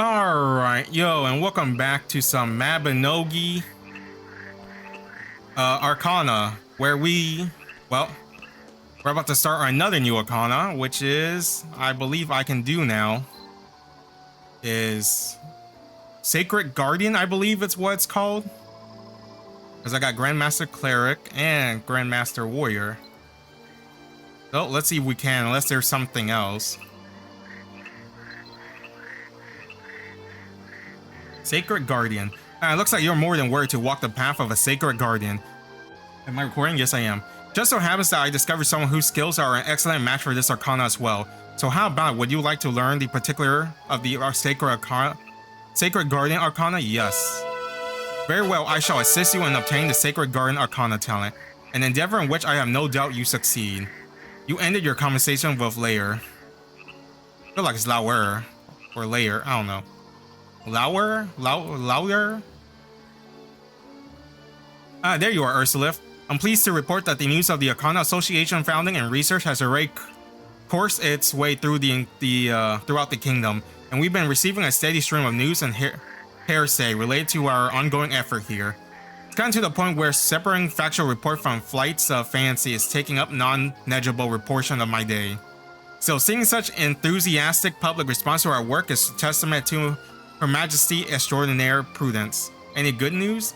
Alright, yo, and welcome back to some Mabinogi Arcana, where we're about to start another new Arcana, which is, I believe I can do now, is Sacred Guardian, I believe it's what it's called. Because I got Grandmaster Cleric and Grandmaster Warrior. So let's see if we can, unless there's something else. Sacred Guardian. It looks like you're more than worthy to walk the path of a Sacred Guardian. Am I recording? Yes, I am. Just so happens that I discovered someone whose skills are an excellent match for this Arcana as well. So how about, would you like to learn the particular of the Sacred Guardian Arcana? Yes. Very well, I shall assist you in obtaining the Sacred Guardian Arcana talent, an endeavor in which I have no doubt you succeed. You ended your conversation with Layer. I feel like it's Lauer or Layer, I don't know. Lauer? There you are, Ursulith. I'm pleased to report that the news of the Arcana Association founding and research has already coursed its way through throughout the kingdom, and we've been receiving a steady stream of news and hearsay related to our ongoing effort here. It's gotten to the point where separating factual report from flights of fancy is taking up non-negligible portion of my day. So seeing such enthusiastic public response to our work is a testament to Her Majesty Extraordinary Prudence. Any good news?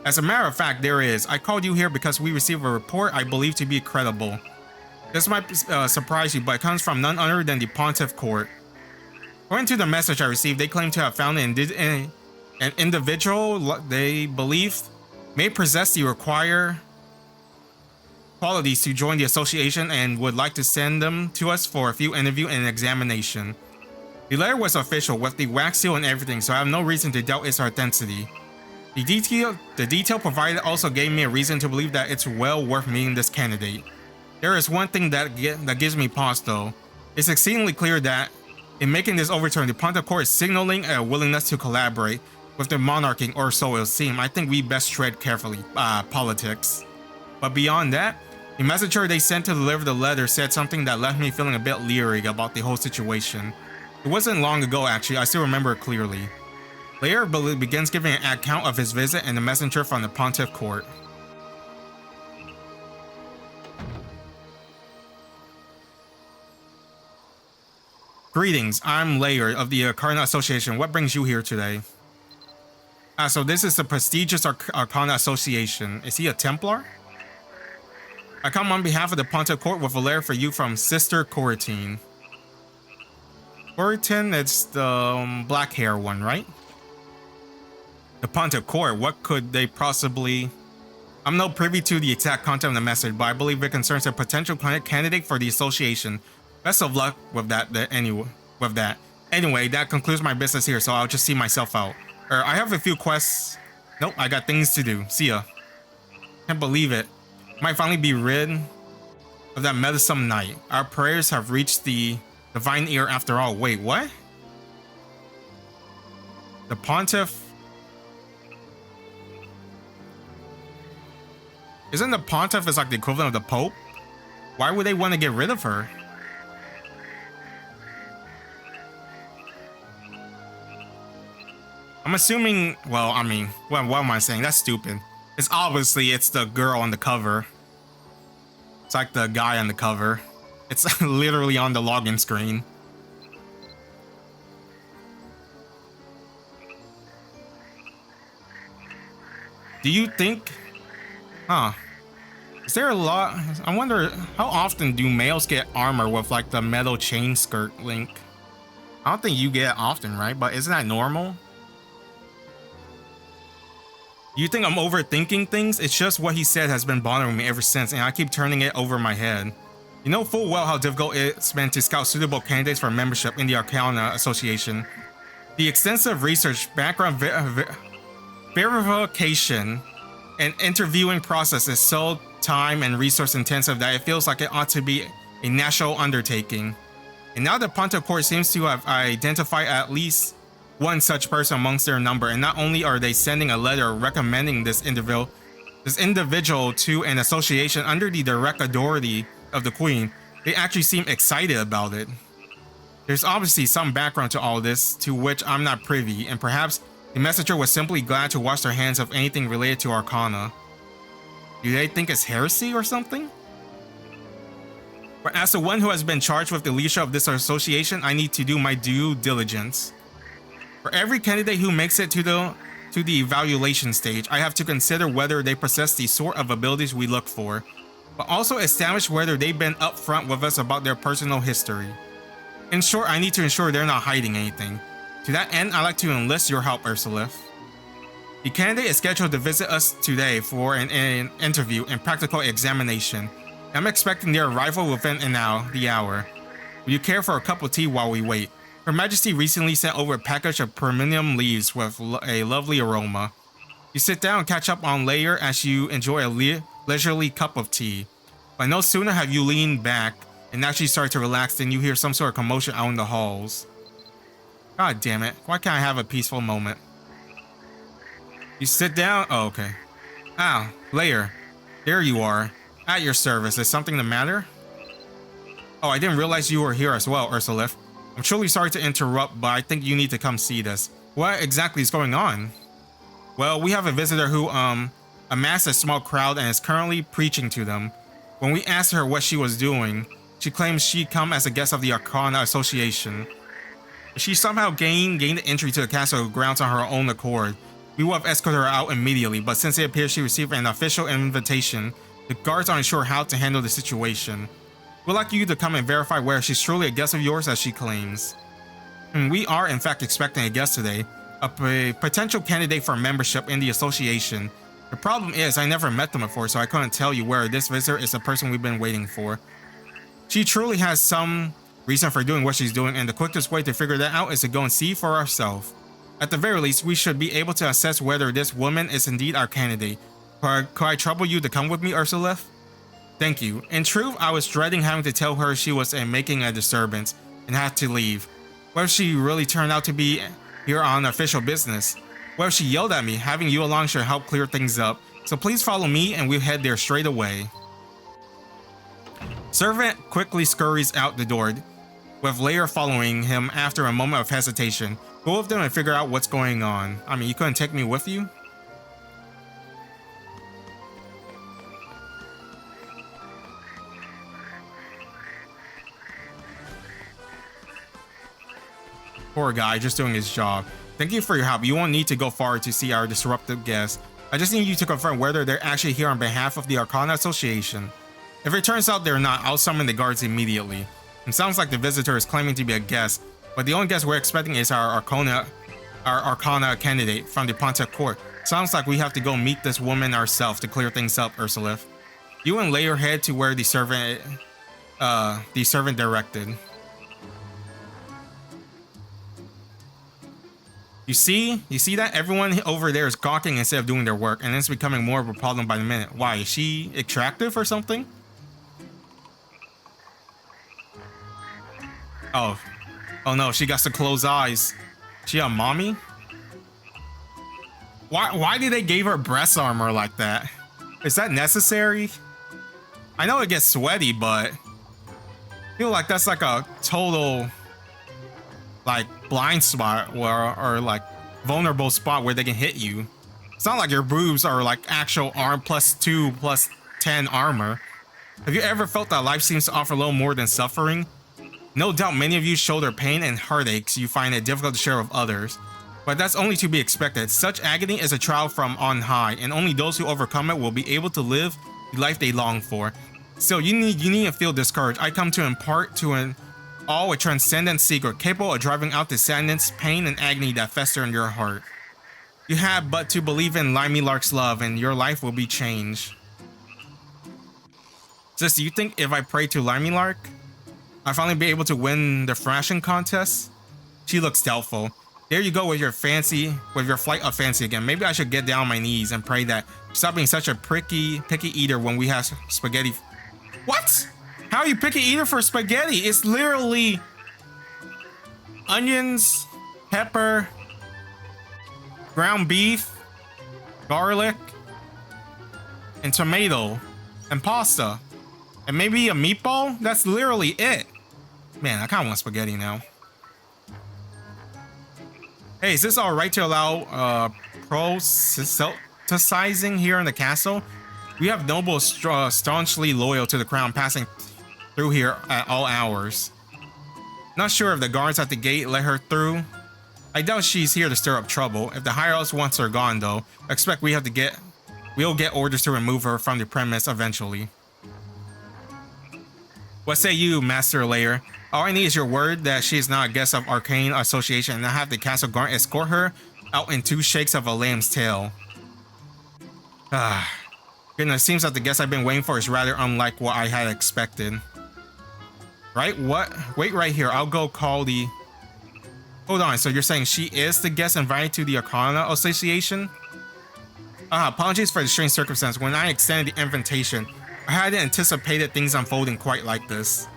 As a matter of fact, there is. I called you here because we received a report I believe to be credible. This might surprise you, but it comes from none other than the Pontiff Court. According to the message I received, they claim to have found an individual they believe may possess the required qualities to join the association and would like to send them to us for a few interview and examination. The letter was official with the wax seal and everything, so I have no reason to doubt its authenticity. The detail provided also gave me a reason to believe that it's well worth meeting this candidate. There is one thing that gives me pause though. It's exceedingly clear that in making this overturn, the Pontiff Court is signaling a willingness to collaborate with the monarchy, or so it would seem. I think we best tread carefully. Politics. But beyond that, the messenger they sent to deliver the letter said something that left me feeling a bit leery about the whole situation. It wasn't long ago actually, I still remember it clearly. Layer begins giving an account of his visit and the messenger from the Pontiff Court. Greetings, I'm Layer of the Arcana Association. What brings you here today? So this is the prestigious Arcana Association. Is he a Templar? I come on behalf of the Pontiff Court with a letter for you from Sister Coratine. Coratine, it's the black hair one, right? The Pontiff Court, what could they possibly... I'm not privy to the exact content of the message, but I believe it concerns a potential candidate for the association. Best of luck with that. Anyway, that concludes my business here, so I'll just see myself out. I have a few quests. Nope, I got things to do. See ya. Can't believe it. Might finally be rid of that meddlesome knight. Our prayers have reached the divine ear after all. Wait, what? The Pontiff? Isn't the Pontiff is like the equivalent of the Pope? Why would they want to get rid of her? I'm assuming, well, I mean, what am I saying? That's stupid. It's obviously, it's the girl on the cover. It's like the guy on the cover. It's literally on the login screen. Do you think, is there a lot, I wonder, how often do males get armor with like the metal chain skirt link? I don't think you get it often, right? But isn't that normal? You think I'm overthinking things? It's just what he said has been bothering me ever since, and I keep turning it over my head. You know full well how difficult it's been to scout suitable candidates for membership in the Arcana Association. The extensive research, background verification, and interviewing process is so time and resource intensive that it feels like it ought to be a national undertaking. And now the Pontiff Court seems to have identified at least one such person amongst their number, and not only are they sending a letter recommending this individual to an association under the direct authority of the Queen, they actually seem excited about it. There's obviously some background to all this to which I'm not privy, and perhaps the messenger was simply glad to wash their hands of anything related to Arcana. Do they think it's heresy or something? But as the one who has been charged with the leadership of this association, I need to do my due diligence. For every candidate who makes it to the evaluation stage, I have to consider whether they possess the sort of abilities we look for, but also establish whether they've been upfront with us about their personal history. In short, I need to ensure they're not hiding anything. To that end, I'd like to enlist your help, Ursulith. The candidate is scheduled to visit us today for an interview and practical examination. I'm expecting their arrival within the hour. Would you care for a cup of tea while we wait? Her Majesty recently sent over a package of perminium leaves with a lovely aroma. You sit down and catch up on later as you enjoy a leisurely cup of tea. But no sooner have you leaned back and actually start to relax than you hear some sort of commotion out in the halls. God damn it, why can't I have a peaceful moment? You sit down? Oh, okay. Ah, Lair. There you are. At your service. Is something the matter? Oh, I didn't realize you were here as well, Ursulith. I'm truly sorry to interrupt, but I think you need to come see this. What exactly is going on? Well, we have a visitor who, amassed a small crowd and is currently preaching to them. When we asked her what she was doing, she claims she'd come as a guest of the Arcana Association. She somehow gained entry to the castle grounds on her own accord. We would have escorted her out immediately, but since it appears she received an official invitation, the guards aren't sure how to handle the situation. We'd like you to come and verify whether she's truly a guest of yours as she claims. We are in fact expecting a guest today, a potential candidate for membership in the association. The problem is I never met them before, so I couldn't tell you whether this visitor is the person we've been waiting for. She truly has some reason for doing what she's doing, and the quickest way to figure that out is to go and see for ourselves. At the very least, we should be able to assess whether this woman is indeed our candidate. Could I trouble you to come with me, Ursulith? Thank you. In truth, I was dreading having to tell her she was making a disturbance and had to leave. What if she really turned out to be here on official business? What if she yelled at me? Having you along should help clear things up. So please follow me and we'll head there straight away. Servant quickly scurries out the door, with Lair following him after a moment of hesitation. Go with them and figure out what's going on. I mean, you couldn't take me with you? Poor guy, just doing his job. Thank you for your help. You won't need to go far to see our disruptive guests. I just need you to confirm whether they're actually here on behalf of the Arcana Association. If it turns out they're not, I'll summon the guards immediately. It sounds like the visitor is claiming to be a guest, but the only guest we're expecting is our Arcana candidate from the Pontiff Court. Sounds like we have to go meet this woman ourselves to clear things up, Ursulith. You and Lair head to where the servant directed. You see that? Everyone over there is gawking instead of doing their work, and it's becoming more of a problem by the minute. Why? Is she attractive or something? Oh no, she got the closed eyes. She a mommy? Why did they give her breast armor like that? Is that necessary? I know it gets sweaty, but I feel like that's like a total like blind spot or like vulnerable spot where they can hit you. It's not like your boobs are like actual arm +2 +10 armor. Have you ever felt that life seems to offer a little more than suffering? No doubt many of you shoulder pain and heartaches you find it difficult to share with others, but that's only to be expected. Such agony is a trial from on high, and only those who overcome it will be able to live the life they long for. Still, you needn't feel discouraged. I come to impart to all a transcendent secret capable of driving out the sadness, pain, and agony that fester in your heart. You have but to believe in Limeylark's love, and your life will be changed. Sis, do you think if I pray to Limeylark, I'll finally be able to win the thrashing contest? She looks doubtful. There you go with your flight of fancy again. Maybe I should get down on my knees and pray that stop being such a picky eater when we have spaghetti. What? How are you picky eater for spaghetti? It's literally onions, pepper, ground beef, garlic, and tomato, and pasta. And maybe a meatball? That's literally it. Man, I kind of want spaghetti now. Hey, is this alright to allow proselytizing here in the castle? We have nobles staunchly loyal to the crown passing through here at all hours. Not sure if the guards at the gate let her through. I doubt she's here to stir up trouble. If the higher ups wants her gone though, I expect we'll get orders to remove her from the premise eventually. What say you, Master Layer? All I need is your word that she is not a guest of Arcane Association and I have the castle guard escort her out in 2 shakes of a lamb's tail. Goodness, seems that the guest I've been waiting for is rather unlike what I had expected. Right? What? Wait right here. I'll go call the... Hold on, so you're saying she is the guest invited to the Arcana Association? Apologies for the strange circumstance. When I extended the invitation, I hadn't anticipated things unfolding quite like this.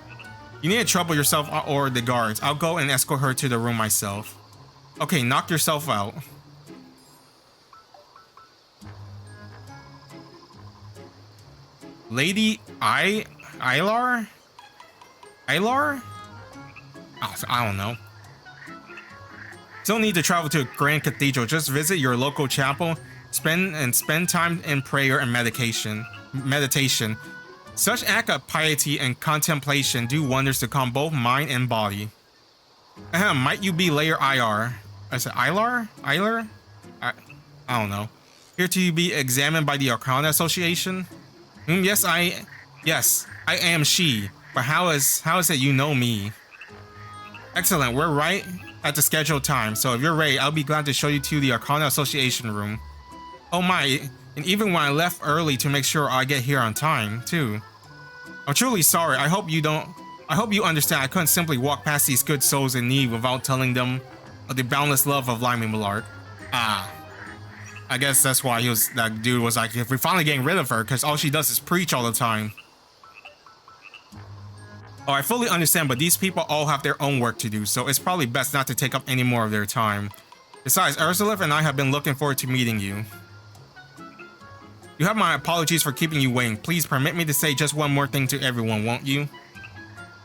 You need to trouble yourself or the guards. I'll go and escort her to the room myself. Okay, knock yourself out. Lady Iolar? Iolar? Oh, I don't know. Don't need to travel to a grand cathedral. Just visit your local chapel. Spend time in prayer and meditation. Such act of piety and contemplation do wonders to calm both mind and body. Might you be Layer IR? I said Iolar? Iolar? I don't know. Here to be examined by the Arcana Association? Yes, I am she. But how is it you know me? Excellent, we're right at the scheduled time, so if you're ready, I'll be glad to show you to the Arcana Association room. Oh my, and even when I left early to make sure I get here on time, too. I'm truly sorry, I hope you understand I couldn't simply walk past these good souls in need without telling them of the boundless love of Limey Malark. I guess that's why that dude was like, if we're finally getting rid of her, because all she does is preach all the time. Oh, I fully understand, but these people all have their own work to do, so it's probably best not to take up any more of their time. Besides, Ursula and I have been looking forward to meeting you. You have my apologies for keeping you waiting. Please permit me to say just one more thing to everyone, won't you?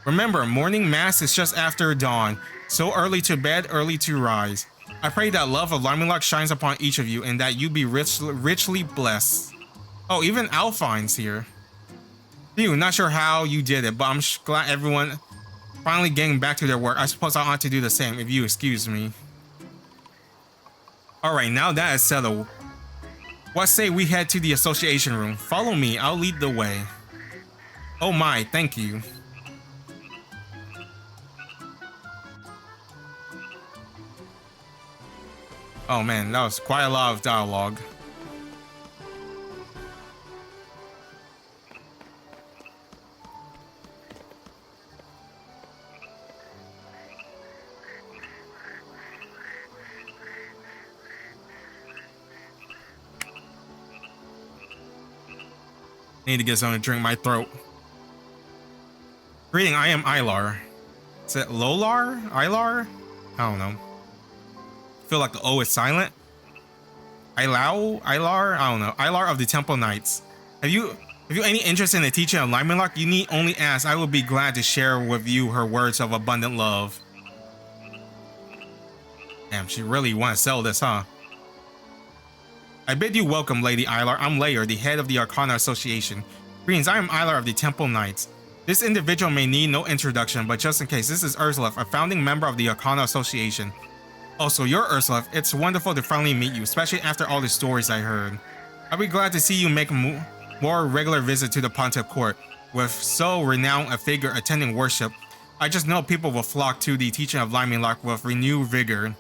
Remember, morning mass is just after dawn, so early to bed, early to rise. I pray that love of Limelock shines upon each of you and that you be richly blessed. Oh, even Alphine's here. Phew, not sure how you did it, but I'm glad everyone finally getting back to their work. I suppose I ought to do the same, if you excuse me. Alright, now that is settled. What say we head to the association room? Follow me, I'll lead the way. Oh my, thank you. Oh man, that was quite a lot of dialogue. Need to get something to drink my throat. Greeting, I am Iolar. Is it Lolar? Iolar? I don't know. Feel like the O is silent. Iolar? I don't know. Iolar of the Temple Knights. Have you any interest in the teaching of Limelock? You need only ask. I will be glad to share with you her words of abundant love. Damn, she really want to sell this, huh? I bid you welcome, Lady Iolar. I'm Layer, the head of the Arcana Association. Greetings, I am Iolar of the Temple Knights. This individual may need no introduction, but just in case, this is Ursula, a founding member of the Arcana Association. Also, you're Ursula. It's wonderful to finally meet you, especially after all the stories I heard. I'll be glad to see you make more regular visit to the Pontiff Court. With so renowned a figure attending worship, I just know people will flock to the teaching of Limelock with renewed vigor.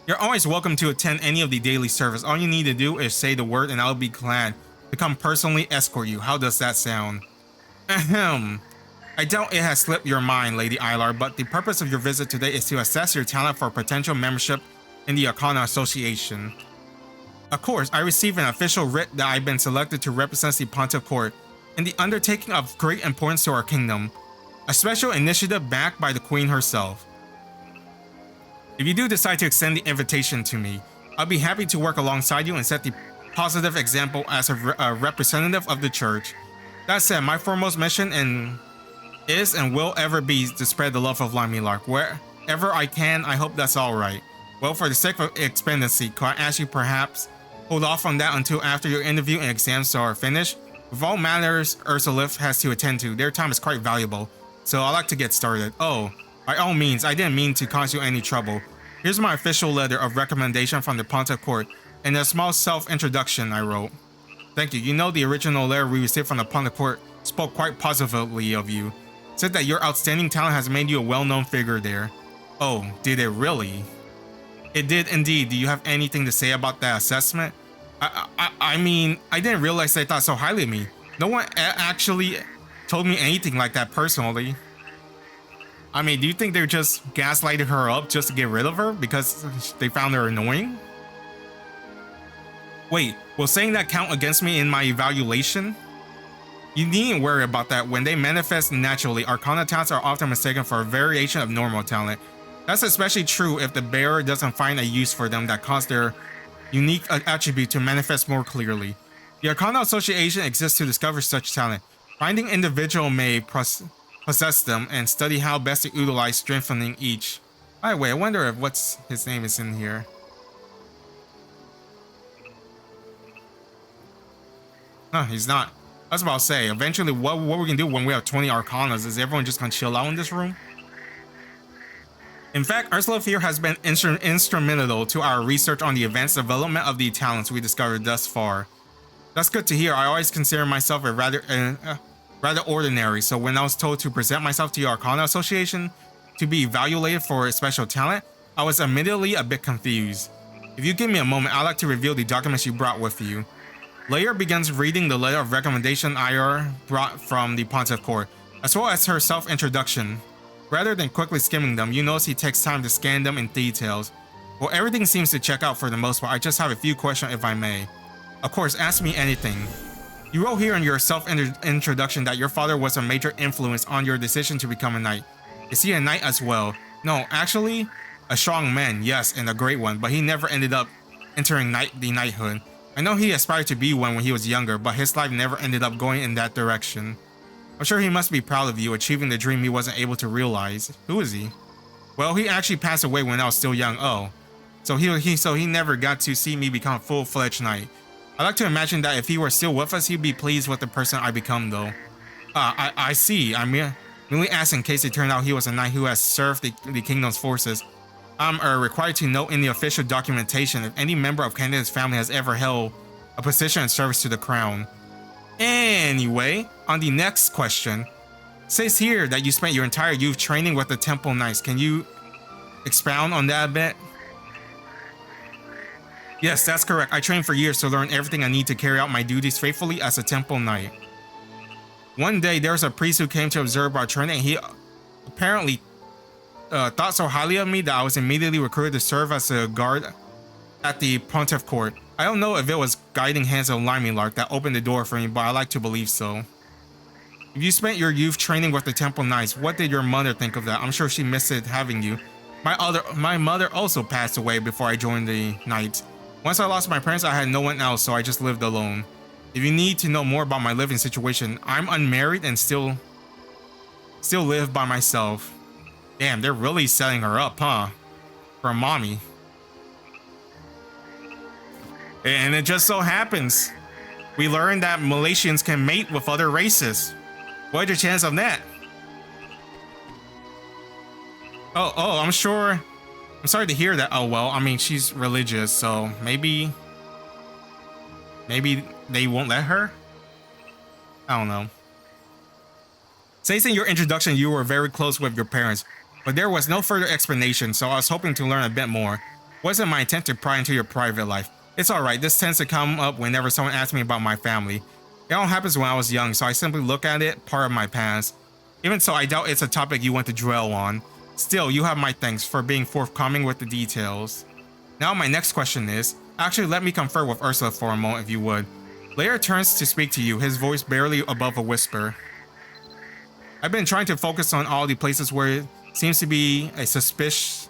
You're always welcome to attend any of the daily service. All you need to do is say the word and I'll be glad to come personally escort you. How does that sound? Ahem. I doubt it has slipped your mind, Lady Iolar, but the purpose of your visit today is to assess your talent for potential membership in the Arcana Association. Of course, I received an official writ that I've been selected to represent the Pontiff Court in the undertaking of great importance to our kingdom, a special initiative backed by the Queen herself. If you do decide to extend the invitation to me, I'll be happy to work alongside you and set the positive example as a representative of the church. That said, my foremost mission is and will ever be to spread the love of Limelock. Wherever I can, I hope that's alright. Well, for the sake of expediency, could I ask you perhaps hold off on that until after your interview and exams are finished? With all matters Ursula has to attend to, their time is quite valuable, so I'd like to get started. Oh, by all means, I didn't mean to cause you any trouble. Here's my official letter of recommendation from the Pontiff Court and a small self-introduction I wrote. Thank you. You know, the original letter we received from the Pontiff Court spoke quite positively of you. Said that your outstanding talent has made you a well-known figure there. Oh, did it really? It did indeed. Do you have anything to say about that assessment? I mean, I didn't realize they thought so highly of me. No one actually told me anything like that personally. I mean, do you think they're just gaslighting her up just to get rid of her because they found her annoying? Wait, will saying that count against me in my evaluation? You needn't worry about that. When they manifest naturally, Arcana talents are often mistaken for a variation of normal talent. That's especially true if the bearer doesn't find a use for them that causes their unique attribute to manifest more clearly. The Arcana Association exists to discover such talent. Finding individual may possess them and study how best to utilize strengthening each. By the way, I wonder if what's his name is in here. Huh, he's not. I was about to say, eventually what we're gonna do when we have 20 Arcanas is everyone just gonna chill out in this room? In fact, Ursula Fear has been instrumental to our research on the advanced development of the talents we discovered thus far. That's good to hear. I always consider myself a rather ordinary, so when I was told to present myself to the Arcana Association to be evaluated for a special talent, I was immediately a bit confused. If you give me a moment, I'd like to reveal the documents you brought with you. Leia begins reading the letter of recommendation Iolar brought from the Pontiff Court, as well as her self-introduction. Rather than quickly skimming them, you notice he takes time to scan them in details. Well, everything seems to check out for the most part. I just have a few questions if I may. Of course, ask me anything. You wrote here in your self-introduction that your father was a major influence on your decision to become a knight. Is he a knight as well? No, actually, a strong man, yes, and a great one, but he never ended up entering the knighthood. I know he aspired to be one when he was younger, but his life never ended up going in that direction. I'm sure he must be proud of you achieving the dream he wasn't able to realize. Who is he? Well, he actually passed away when I was still young. Oh, so he never got to see me become a full-fledged knight. I like to imagine that if he were still with us, he'd be pleased with the person I become, though. I see. I'm merely asking in case it turned out he was a knight who has served the kingdom's forces. I'm required to note in the official documentation if any member of Canada's family has ever held a position in service to the crown. Anyway, on the next question, it says here that you spent your entire youth training with the Temple Knights. Can you expound on that a bit? Yes, that's correct. I trained for years to learn everything I need to carry out my duties faithfully as a Temple Knight. One day, there was a priest who came to observe our training, and he apparently thought so highly of me that I was immediately recruited to serve as a guard at the Pontiff Court. I don't know if it was guiding hands of Iolar that opened the door for me, but I like to believe so. If you spent your youth training with the Temple Knights, what did your mother think of that? I'm sure she missed it having you. My mother also passed away before I joined the Knights. Once I lost my parents, I had no one else, so I just lived alone. If you need to know more about my living situation, I'm unmarried and still live by myself. Damn, they're really setting her up, huh? For a mommy. And it just so happens, we learned that Malaysians can mate with other races. What are your chances of that? Oh, I'm sure. I'm sorry to hear that. Oh, well, I mean, she's religious, so maybe they won't let her? I don't know. Says in your introduction you were very close with your parents, but there was no further explanation, so I was hoping to learn a bit more. Wasn't my intent to pry into your private life. It's alright, this tends to come up whenever someone asks me about my family. It all happens when I was young, so I simply look at it part of my past. Even so, I doubt it's a topic you want to dwell on. Still, you have my thanks for being forthcoming with the details. Now my next question is, actually let me confer with Ursula for a moment if you would. Leia turns to speak to you, his voice barely above a whisper. I've been trying to focus on all the places where it seems to be a suspicious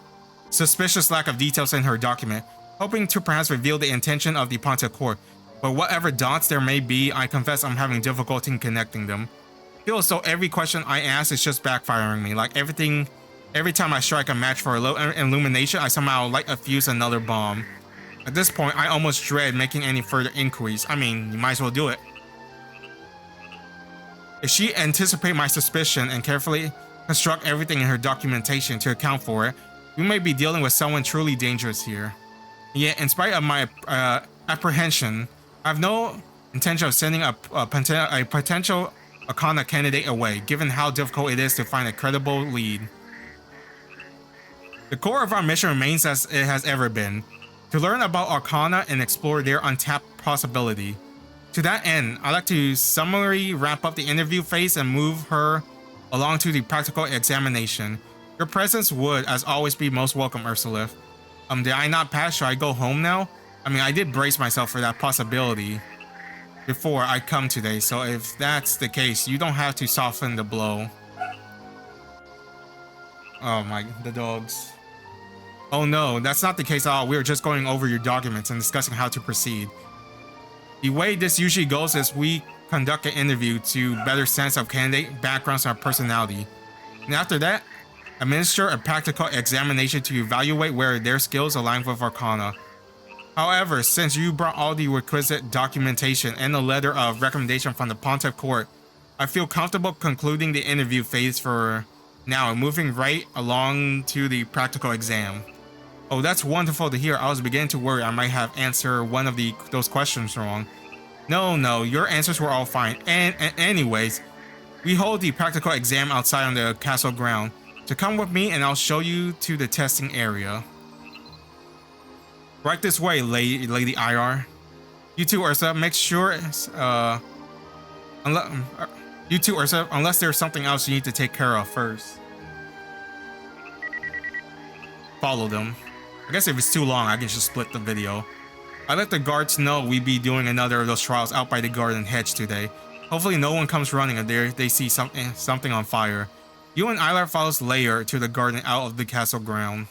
lack of details in her document, hoping to perhaps reveal the intention of the Pontiff Court, but whatever dots there may be, I confess I'm having difficulty in connecting them. I feel as though every question I ask is just backfiring me, like everything Every time I strike a match for a low illumination, I somehow light a fuse another bomb. At this point, I almost dread making any further inquiries. I mean, you might as well do it. If she anticipates my suspicion and carefully construct everything in her documentation to account for it, we may be dealing with someone truly dangerous here. Yet, in spite of my apprehension, I have no intention of sending a potential Arcana candidate away, given how difficult it is to find a credible lead. The core of our mission remains as it has ever been, to learn about Arcana and explore their untapped possibility. To that end, I'd like to summarily wrap up the interview phase and move her along to the practical examination. Your presence would, as always, be most welcome, Ursulith. Did I not pass? Should I go home now? I mean, I did brace myself for that possibility before I come today, so if that's the case, you don't have to soften the blow. Oh my, the dogs. Oh no, that's not the case at all. We were just going over your documents and discussing how to proceed. The way this usually goes is we conduct an interview to better sense of candidate backgrounds and personality. And after that, administer a practical examination to evaluate where their skills align with Arcana. However, since you brought all the requisite documentation and a letter of recommendation from the Pontiff Court, I feel comfortable concluding the interview phase for now and moving right along to the practical exam. Oh, that's wonderful to hear. I was beginning to worry I might have answered one of those questions wrong. No, your answers were all fine. And anyways, we hold the practical exam outside on the castle ground. So come with me and I'll show you to the testing area. Right this way, Lady Iolar. You too, Ursa. Make sure, you too, Ursa, unless there's something else you need to take care of first. Follow them. I guess if it's too long, I can just split the video. I let the guards know we'd be doing another of those trials out by the garden hedge today. Hopefully no one comes running and they see something on fire. You and Iolar follows Layer to the garden out of the castle ground.